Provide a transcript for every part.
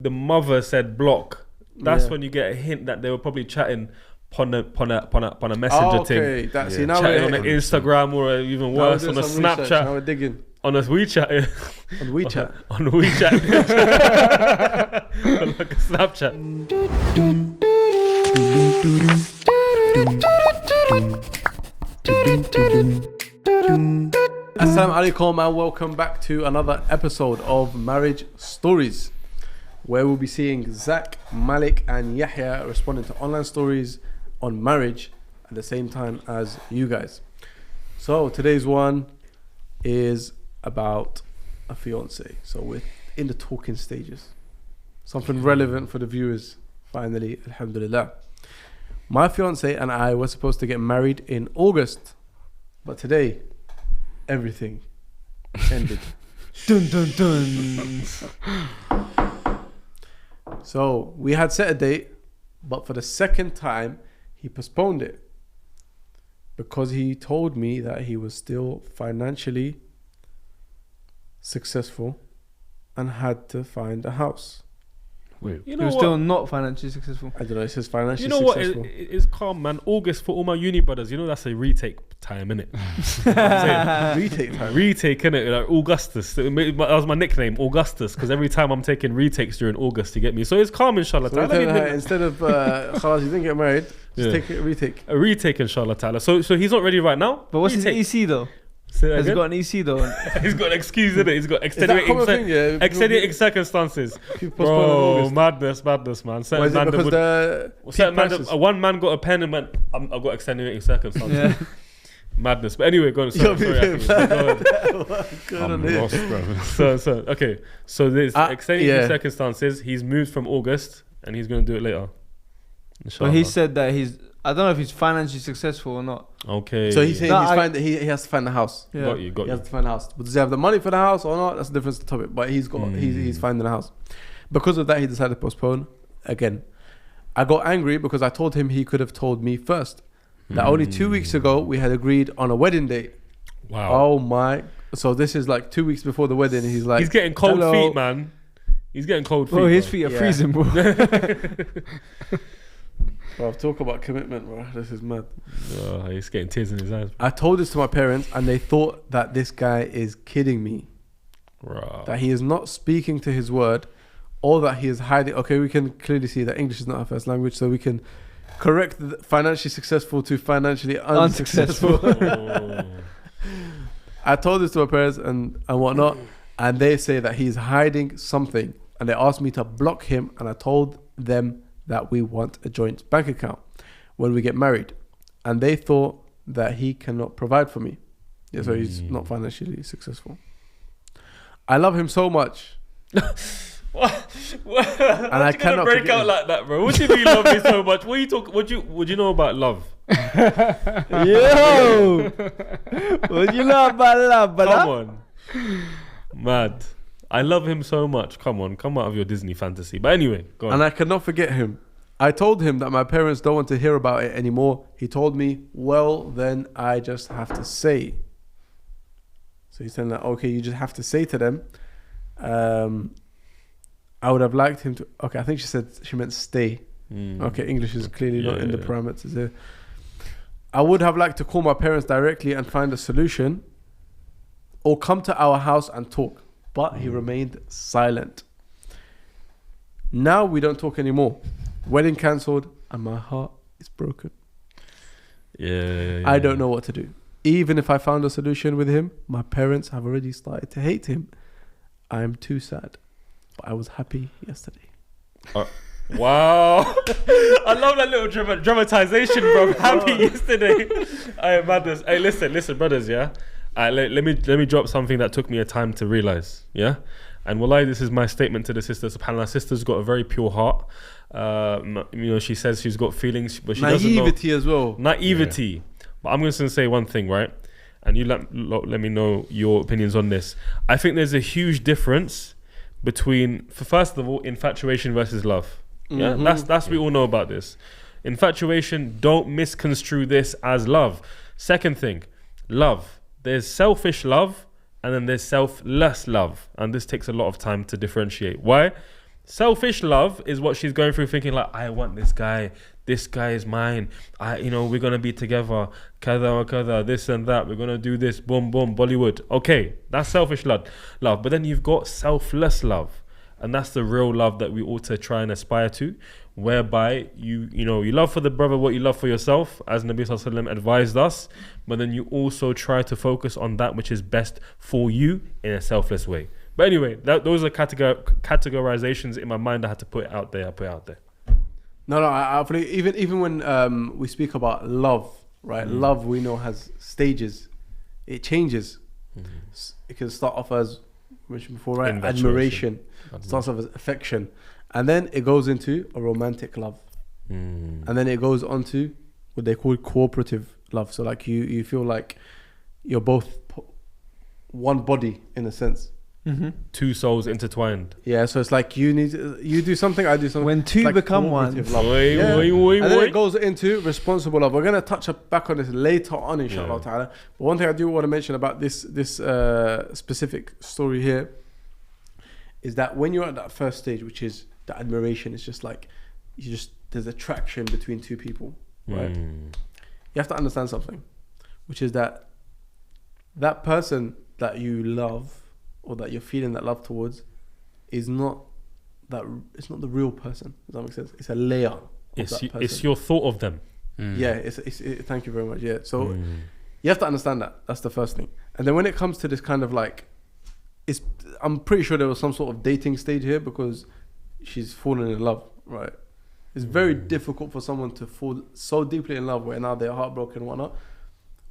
the mother said block, that's when you get a hint that they were probably chatting on a messenger thing. That's chatting on an Instagram or even worse on a Snapchat. Now we're digging. On a WeChat. On WeChat. On WeChat. Like a Snapchat. Assalamu alaikum and welcome back to another episode of Marriage Stories, where we'll be seeing Zach, Malik and Yahya responding to online stories on marriage at the same time as you guys. So today's one is about a fiance. So we're in the talking stages. Something relevant for the viewers, finally, alhamdulillah. My fiance and I were supposed to get married in August, but today, everything ended. Dun dun dun. So we had set a date, but for the second time, he postponed it because he told me that he was still financially successful and had to find a house. Wait, he was still not financially successful. I don't know, it says financially You successful. know what? It's calm, man. August for all my uni brothers. You know that's a retake time, innit? Retake time. Retake, innit? Like Augustus. That was my nickname, Augustus, because every time I'm taking retakes during August, you get me. So it's calm, inshallah. So instead of khalas, you didn't get married, just take a retake. A retake, inshallah ta'ala. So he's not ready right now. But what's retake. his EC though? Has he got an EC though? He's got an excuse, innit? He's got extenuating circumstances. Bro, madness, man. Why is it because One man got a pen and went, I've got extenuating circumstances. Yeah. Madness. But anyway, go on. Sorry, I'm lost, bro. Okay. So there's extenuating circumstances. He's moved from August and he's going to do it later. But he said that I don't know if he's financially successful or not. Okay. So he's saying he has to find the house. Yeah. Got you. He has to find the house. But does he have the money for the house or not? That's a different topic. But he's finding the house. Because of that, he decided to postpone again. I got angry because I told him he could have told me first. That only 2 weeks ago, we had agreed on a wedding date. Wow. Oh my. So this is like 2 weeks before the wedding. He's like... He's getting cold feet, man. He's getting cold feet. Oh, his feet are freezing, bro. Bro, talk about commitment, bro. This is mad. Oh, he's getting tears in his eyes. I told this to my parents and they thought that this guy is kidding me. Bro. That he is not speaking to his word or that he is hiding. Okay, we can clearly see that English is not our first language, so we can correct the financially successful to financially unsuccessful. Oh. I told this to my parents and whatnot, and they say that he's hiding something, and they asked me to block him, and I told them that we want a joint bank account when we get married, and they thought that he cannot provide for me. Yeah, so he's not financially successful. I love him so much. What? And I cannot break out like that, bro. What do you mean you love me so much? What you talk? Would you know about love? Yo, what you know about love, brother? Come on, mad. I love him so much. Come on, come out of your Disney fantasy. But anyway, go on. And I cannot forget him. I told him that my parents don't want to hear about it anymore. He told me, well, then I just have to say. So he's saying that, okay, you just have to say to them. I would have liked him to... Okay, I think she meant stay. Okay, English is clearly not in the parameters here. I would have liked to call my parents directly and find a solution or come to our house and talk. But he remained silent. Now we don't talk anymore. Wedding cancelled and my heart is broken. Yeah. I don't know what to do. Even if I found a solution with him, my parents have already started to hate him. I am too sad. But I was happy yesterday. Wow. I love that little dramatization, bro. Happy yesterday. I am madness. Hey, listen, brothers, yeah? Let me drop something that took me a time to realize, yeah? And wallahi, this is my statement to the sister. SubhanAllah, sister's got a very pure heart. She says she's got feelings, but she doesn't know. Naivety as well. Naivety. Yeah. But I'm just going to say one thing, right? And you let me know your opinions on this. I think there's a huge difference between, first of all, infatuation versus love. Yeah, that's we all know about this. Infatuation, don't misconstrue this as love. Second thing, love. There's selfish love and then there's selfless love, and this takes a lot of time to differentiate. Why? Selfish love is what she's going through, thinking like, I want this guy is mine. We're gonna be together, kada wa kada, this and that. We're gonna do this, boom, boom, Bollywood. Okay, that's selfish love. But then you've got selfless love, and that's the real love that we ought to try and aspire to, whereby you love for the brother what you love for yourself, as Nabi Sallallahu Alaihi Wasallam advised us, but then you also try to focus on that which is best for you in a selfless way. But anyway, those are categorizations in my mind. I had to put it out there. I put it out there. No, I believe even when we speak about love, right? Love, we know, has stages. It changes. It can start off as, mentioned before, right? Admiration. Starts off as affection, and then it goes into a romantic love, and then it goes on to what they call cooperative love. So like you feel like you're both one body in a sense. Two souls intertwined. Yeah, so it's like you do something, I do something. When two like become one. And then it goes into responsible love. We're going to touch back on this later on, inshallah ta'ala. But one thing I do want to mention about this specific story here is that when you're at that first stage, which is the admiration, it's just like there's attraction between two people, right? You have to understand something, which is that person that you love, or that you're feeling that love towards, it's not the real person. Does that make sense? It's a layer. It's your thought of them. Yeah, thank you very much. Yeah, so you have to understand that. That's the first thing. And then when it comes to this kind of like, I'm pretty sure there was some sort of dating stage here, because she's fallen in love, right? It's very difficult for someone to fall so deeply in love where now they're heartbroken and whatnot,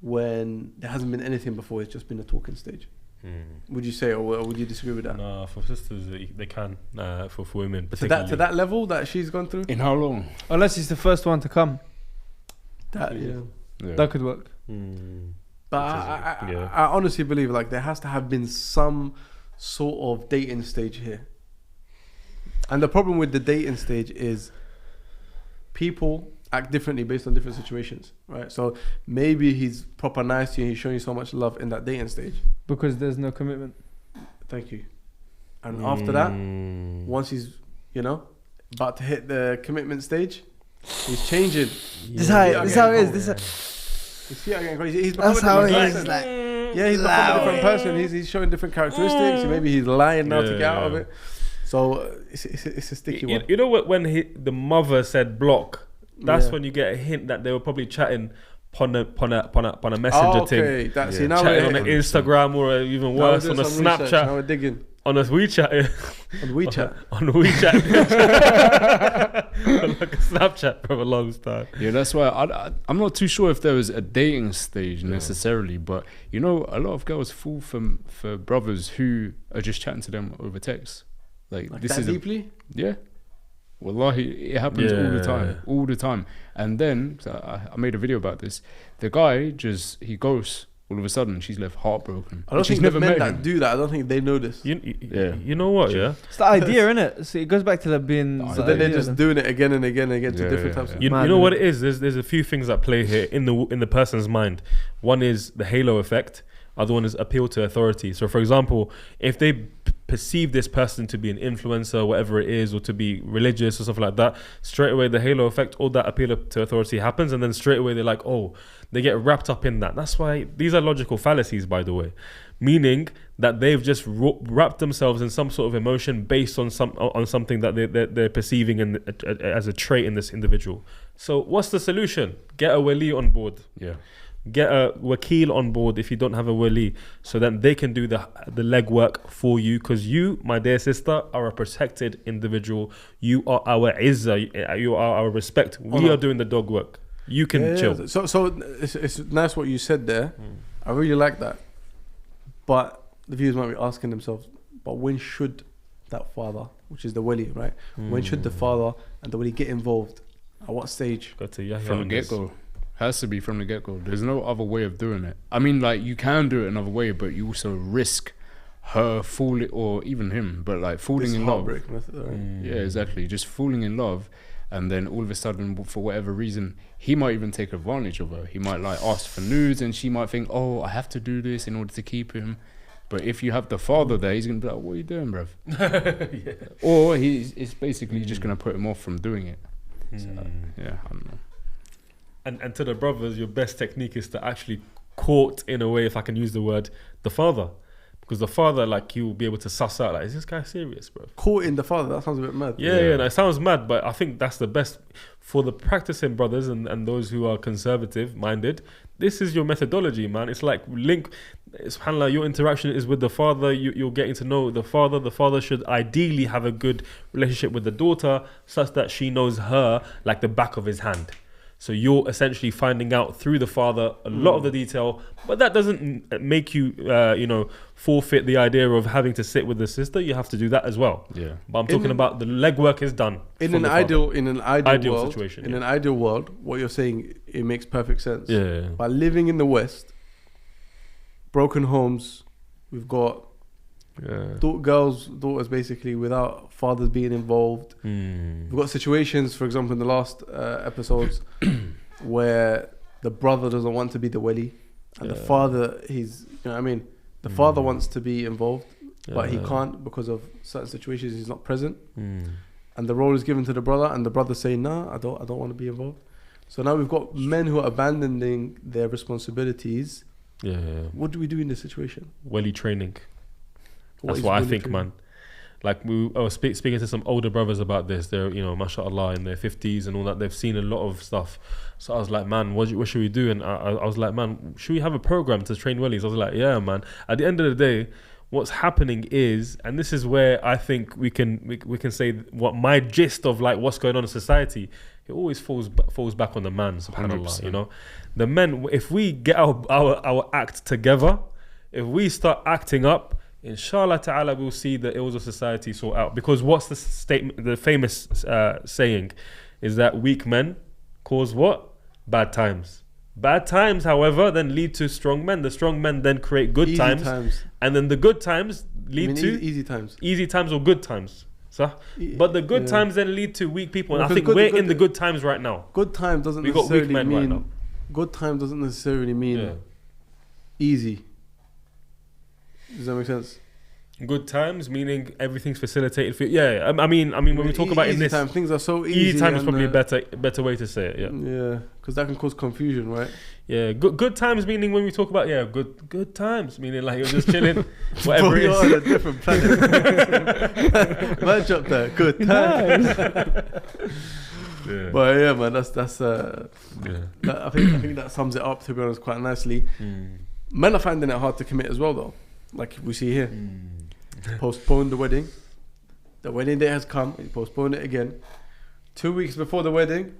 when there hasn't been anything before. It's just been a talking stage. Would you say, or would you disagree with that? No, for sisters they can. For women, to that level that she's gone through. In how long? Unless he's the first one to come. That That could work. But I honestly believe like there has to have been some sort of dating stage here. And the problem with the dating stage is people act differently based on different situations, right? So maybe he's proper nice to you, he's showing you so much love in that dating stage because there's no commitment. Thank you. And after that, once he's about to hit the commitment stage, he's changing. This is how it is. That's how it is. Yeah, he's becoming a different person. He's showing different characteristics. Maybe he's lying now to get out of it. So it's a sticky one. You know what? When the mother said block, that's when you get a hint that they were probably chatting on a messenger thing. Chatting on an Instagram, or even worse, on a Snapchat. Now we're digging. On a WeChat. On WeChat. On WeChat. Like a Snapchat for a long time. Yeah, that's why I'm not too sure if there was a dating stage necessarily, but a lot of girls fall for brothers who are just chatting to them over text. Like this is deeply? Yeah. Wallahi, it happens all the time. And then I made a video about this. The guy he ghosts. All of a sudden, she's left heartbroken. I don't think the men that do that, I don't think they know this. You know what? Yeah, it's the idea, innit? So it goes back to the being. So then they're just doing it again and again and again to different types. You know what it is? There's a few things that play here in the person's mind. One is the halo effect. Other one is appeal to authority. So, for example, if they perceive this person to be an influencer, whatever it is, or to be religious or stuff like that, straight away the halo effect, all that appeal to authority happens, and then straight away they're like, they get wrapped up in that. That's why these are logical fallacies, by the way, meaning that they've just wrapped themselves in some sort of emotion based on something that they're perceiving as a trait in this individual. So, what's the solution? Get a wali on board. Yeah. Get a wakil on board if you don't have a wali, so that they can do the legwork for you, because you, my dear sister, are a protected individual. You are our izzah, you are our respect. We are doing the dog work. You can chill. So it's nice what you said there. I really like that. But the viewers might be asking themselves, but when should that father, which is the wali, right? When should the father and the wali get involved? At what stage? Go to Yahya from the get-go. Has to be from the get-go. There's no other way of doing it. I mean, like, you can do it another way, but you also risk her falling, or even him, but like falling in love. Method, right? Yeah, exactly. Just falling in love, and then all of a sudden, for whatever reason, he might even take advantage of her. He might like ask for nudes, and she might think, I have to do this in order to keep him. But if you have the father there, he's gonna be like, "What are you doing, bruv?" Or it's basically just gonna put him off from doing it. So, yeah, I don't know. And to the brothers, your best technique is to actually court, in a way, if I can use the word, the father. Because the father, like, you will be able to suss out, like, is this guy serious, bro? Courting the father, that sounds a bit mad. Yeah, no, it sounds mad, but I think that's the best. For the practicing brothers and those who are conservative-minded, this is your methodology, man. It's like, subhanAllah, your interaction is with the father, you're getting to know the father. The father should ideally have a good relationship with the daughter, such that she knows her like the back of his hand. So you're essentially finding out through the father a lot of the detail, but that doesn't make you, forfeit the idea of having to sit with the sister. You have to do that as well. Yeah. But I'm talking about the legwork is done. In an ideal world, situation. In an ideal world, what you're saying, it makes perfect sense. Yeah. But living in the West, broken homes, we've got daughters basically without fathers being involved. We've got situations, for example, in the last episodes where the brother doesn't want to be the wali, and the father, the father wants to be involved, but he can't because of certain situations. He's not present, and the role is given to the brother, and the brother saying, "Nah, I don't want to be involved." So now we've got men who are abandoning their responsibilities. What do we do in this situation? Wali training. That's what I think, man. Like, I was speaking to some older brothers about this. They're, mashallah, in their 50s and all that. They've seen a lot of stuff. So I was like, man, what should we do? And I was like, man, should we have a program to train walis? I was like, yeah, man. At the end of the day, what's happening is, and this is where I think we can say what my gist of, like, what's going on in society, it always falls back on the man, subhanAllah, 100%. The men, if we get our act together, if we start acting up, inshallah ta'ala, we'll see the ills of society sort out. Because what's the statement, the famous saying is that weak men cause what? Bad times. Bad times, however, then lead to strong men. The strong men then create good times. And then the good times lead to easy times. Easy times or good times. So, but the good times then lead to weak people. And I think we're in the good times right now. Good time doesn't necessarily mean good time doesn't necessarily mean easy. Does that make sense? Good times meaning everything's facilitated for you. Yeah, I mean when we talk about in this time, things are so easy. Easy time is probably a better way to say it. Yeah, because that can cause confusion, right? Yeah, good times meaning when we talk about good times meaning like you're just chilling, whatever it is. You're on a different planet. Man, up there. Good times. But yeah, man, that's I think that sums it up, to be honest, quite nicely. Men are finding it hard to commit as well, though. Like we see here, postponed the wedding. The wedding day has come. He postponed it again. 2 weeks before the wedding,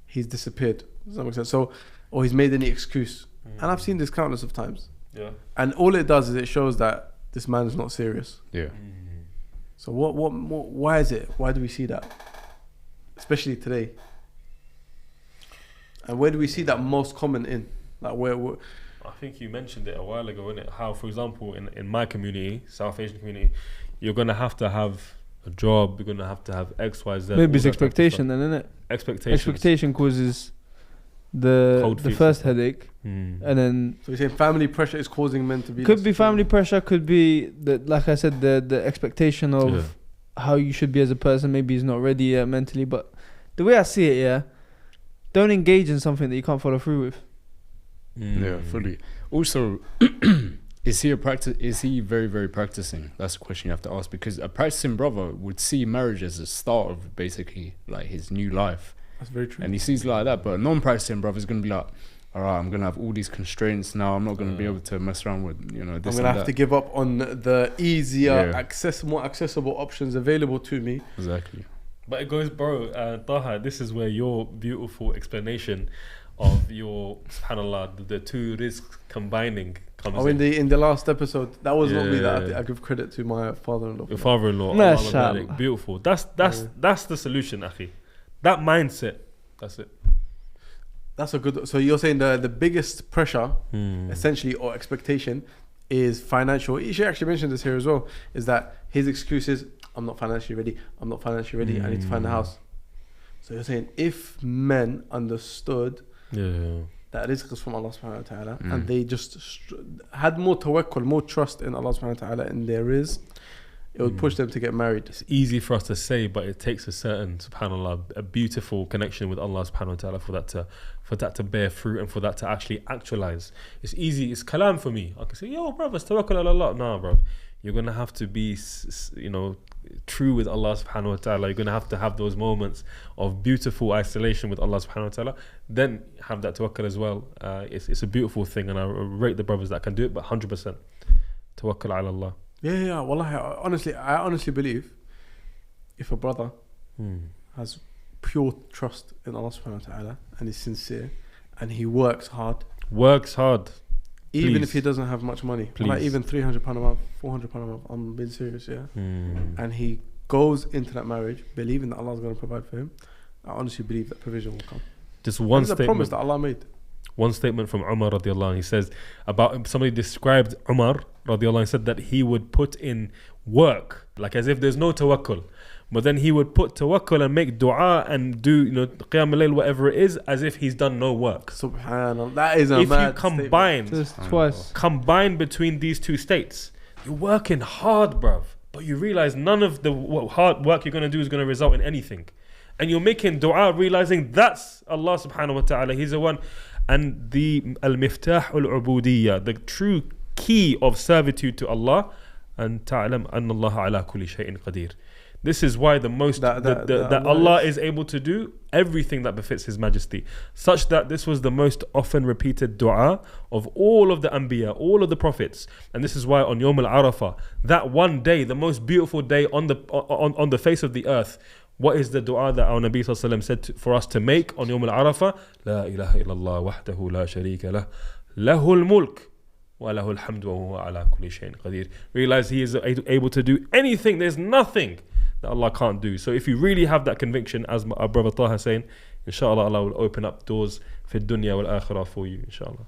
he's disappeared. Does that make sense? So, or he's made any excuse. And I've seen this countless of times. Yeah. And all it does is it shows that this man is not serious. Yeah. So what? Why is it? Why do we see that? Especially today. And where do we see that most common in? Like where I think you mentioned it a while ago, innit? How, for example, in my community, South Asian community, you're going to have a job, you're going to have X, Y, Z. Maybe it's expectation then, isn't it? Expectation causes the first headache. And then... So you're saying family pressure is causing men to be... Could be family pressure, could be, like I said, the expectation of how you should be as a person. Maybe he's not ready yet mentally. But the way I see it, don't engage in something that you can't follow through with. Yeah, fully. Also, is he very, very practicing? That's a question you have to ask, because a practicing brother would see marriage as the start of basically like his new life. That's very true. And he sees it like that, but a non-practicing brother is going to be like, all right, I'm going to have all these constraints now. I'm not going to be able to mess around with, this I'm going to have to give up on the easier, more accessible options available to me. Exactly. But it goes, bro, Taha, this is where your beautiful explanation of your, subhanAllah, the two risks combining comes in. In the last episode, that was not me. That I give credit to my father-in-law. Your father-in-law. Allah, beautiful. That's the solution, akhi. That mindset. That's it. That's a good. So you're saying the biggest pressure, essentially, or expectation, is financial. You should actually mention this here as well. Is that his excuse is, I'm not financially ready. I'm not financially ready. I need to find a house. So you're saying if men understood that rizq is from Allah subhanahu wa ta'ala, and they just had more tawakkul, more trust in Allah subhanahu wa ta'ala in their rizq, it would push them to get married. It's easy for us to say, but it takes a certain, subhanAllah, a beautiful connection with Allah subhanahu wa ta'ala for that to bear fruit and for that to actually actualize. It's easy, it's kalam for me. I can say, yo, brother, tawakkul ala Allah. Nah, bro. You're going to have to be, true with Allah subhanahu wa ta'ala. You're going to have those moments of beautiful isolation with Allah subhanahu wa ta'ala. Then have that tawakkul as well. It's a beautiful thing, and I rate the brothers that can do it, but 100% tawakkul ala Allah. Yeah. Wallahi, I honestly believe if a brother has pure trust in Allah subhanahu wa ta'ala and is sincere and he works hard, even please. if he doesn't have much money, like even £300 a month, £400 a month, I'm being serious, and he goes into that marriage believing that Allah's going to provide for him, I honestly believe that provision will come. Just one statement. It's a promise that Allah made. One statement from Umar radiallahu anh, he says about somebody described Umar radiallahu anh, said that he would put in work like as if there's no tawakkul, but then he would put tawakkul and make dua and do qiyam al-layl, whatever it is, as if he's done no work. Subhanallah, that is a if mad you combine between these two states, you're working hard, bruv, but you realize none of the hard work you're going to do is going to result in anything, and you're making dua realizing that's Allah subhanahu wa ta'ala, he's the one. And the al-miftah al-ubudiyya, the true key of servitude to Allah, and ta'lam anna Allah ala kulli shay'in qadir. This is why the most that Allah is able to do everything that befits His Majesty, such that this was the most often repeated dua of all of the anbiya, all of the prophets. And this is why on Yawm al-Arafah, that one day, the most beautiful day on the face of the earth, what is the dua that our Nabi Sallallahu Alaihi Wasallam said for us to make on Yawm al-Arafah? La ilaha illallah wahdahu la sharika lah, lahul mulk wa lahul hamdu wa huwa ala kulli shay'in qadir. Realize He is able to do anything. There's nothing that Allah can't do. So if you really have that conviction, as our brother Taha is saying, inshallah Allah will open up doors for dunya wal akhirah for you, inshallah.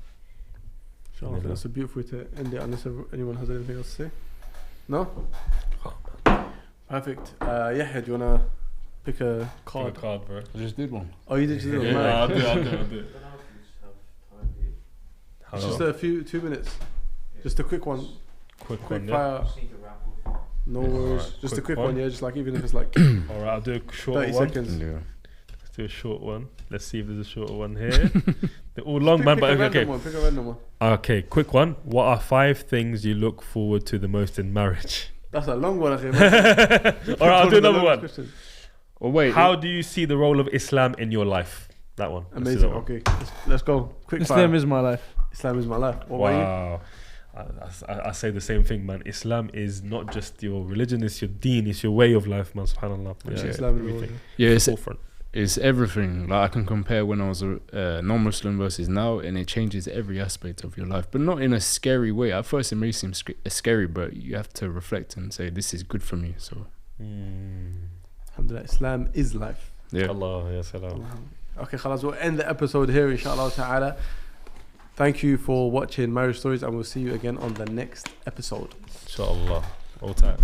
Inshallah, that's a beautiful way to end it, unless anyone has anything else to say. No? Perfect. Yahya, do you want to pick a card? Pick a card, bro. I just did one. Oh, you did just do it? Yeah, I'll do it. Just a 2 minutes. Just a quick one. Quick one, fire. No worries. Right, just a quick one, yeah. Just like, even if it's like alright, I'll do a short 30 one. seconds. Yeah. Let's do a short one. Let's see if there's a shorter one here. They're all long, man, but okay. Pick a random one. Okay, quick one. What are 5 things you look forward to the most in marriage? That's a long one, okay. Alright, I'll do another one. Oh wait. How do you see the role of Islam in your life? That one. Amazing. Okay, let's go. Quick fire. Islam is my life. Islam is my life. What about you? I say the same thing, man. Islam is not just your religion, it's your deen, it's your way of life, man. SubhanAllah. Yeah, Islam is everything. Yeah, it's forefront. It's everything. Like, I can compare when I was a non-Muslim versus now, and it changes every aspect of your life, but not in a scary way. At first it may seem scary, but you have to reflect and say, this is good for me. So Alhamdulillah, Islam is life. yeah. Allah, ya salam. Okay, khalas, we'll end the episode here, inshallah ta'ala. Thank you for watching Marriage Stories, and we'll see you again on the next episode. Inshallah. All time.